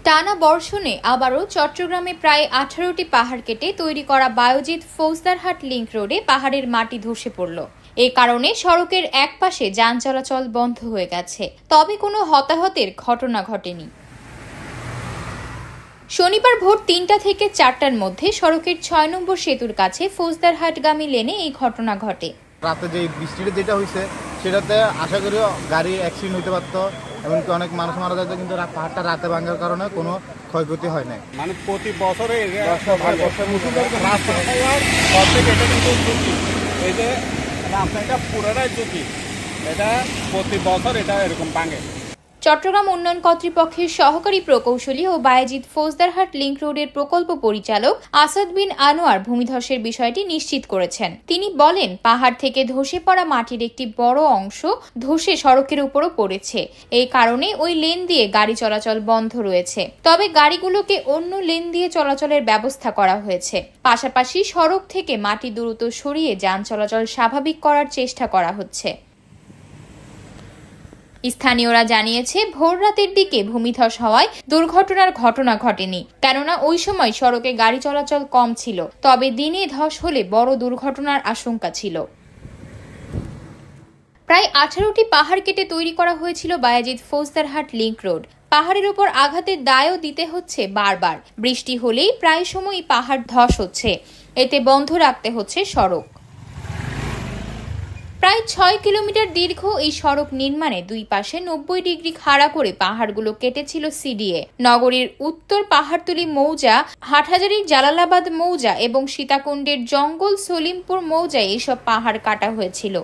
টানা বর্ষণে আবারও চট্টগ্রামে প্রায় 18টি পাহাড় কেটে তৈরি করা বায়েজিদ ফৌজদারহাট লিংক রোডে পাহাড়ের মাটি ধসে পড়ল। এ কারণে সড়কের একপাশে যান চলাচল বন্ধ হয়ে গেছে, তবে কোনো হতাহতের ঘটনা ঘটেনি। শনিবার ভোর ৩টা থেকে ৪টার মধ্যে সড়কের ৬ নম্বর সেতুর কাছে ফৌজদারহাটগামী লেনে এই ঘটনা ঘটে। রাতে যে বৃষ্টিটা যেটা হয়েছে সেটাতে আশা করি গাড়ি অ্যাক্সিডেন্ট হতে পারতো, এমনকি অনেক মানুষ মারা যেত, কিন্তু পাহাড়টা রাতে ভাঙার কারণে কোনো ক্ষয়ক্ষতি হয় নাই। মানে প্রতি বছরে এটা পুরোটাই ঝুঁকি, এটা প্রতি বছর এটা এরকম ভাঙে। চট্টগ্রাম উন্নয়ন কর্তৃপক্ষের সহকারী প্রকৌশলী ও বায়েজিদ ফৌজদারহাট লিংক রোডের প্রকল্প পরিচালক আসাদ বিন আনোয়ার ভূমিধসের বিষয়টি নিশ্চিত করেছেন। তিনি বলেন, পাহাড় থেকে ধসে পড়া মাটির একটি বড় অংশ ধসে সড়কের উপরও পড়েছে। এই কারণে ওই লেন দিয়ে গাড়ি চলাচল বন্ধ রয়েছে, তবে গাড়িগুলোকে অন্য লেন দিয়ে চলাচলের ব্যবস্থা করা হয়েছে। পাশাপাশি সড়ক থেকে মাটি দ্রুত সরিয়ে যান চলাচল স্বাভাবিক করার চেষ্টা করা হচ্ছে। স্থানীয়রা জানিয়েছে, ভোর রাতের দিকে ভূমিধস হওয়ায় দুর্ঘটনার ঘটনা ঘটেনি, কেননা ওই সময় সড়কে গাড়ি চলাচল কম ছিল। তবে দিনে ধস হলে বড় দুর্ঘটনার আশঙ্কা ছিল। প্রায় 18টি পাহাড় কেটে তৈরি করা হয়েছিল বায়েজিদ ফৌজদারহাট লিংক রোড। পাহাড়ের উপর আঘাতের দায়ও দিতে হচ্ছে বারবার। বৃষ্টি হলেই প্রায় সময়ই পাহাড় ধস হচ্ছে, এতে বন্ধ রাখতে হচ্ছে সড়ক। প্রায় 6 কিলোমিটার দীর্ঘ এই সড়ক নির্মাণে দুই পাশে 90 ডিগ্রি খাড়া করে পাহাড়গুলো কেটেছিল সিডিএ। নগরীর উত্তর পাহাড়তলী মৌজা, হাটহাজারীর জালালাবাদ মৌজা এবং সীতাকুণ্ডের জঙ্গল সলিমপুর মৌজায় এসব পাহাড় কাটা হয়েছিল।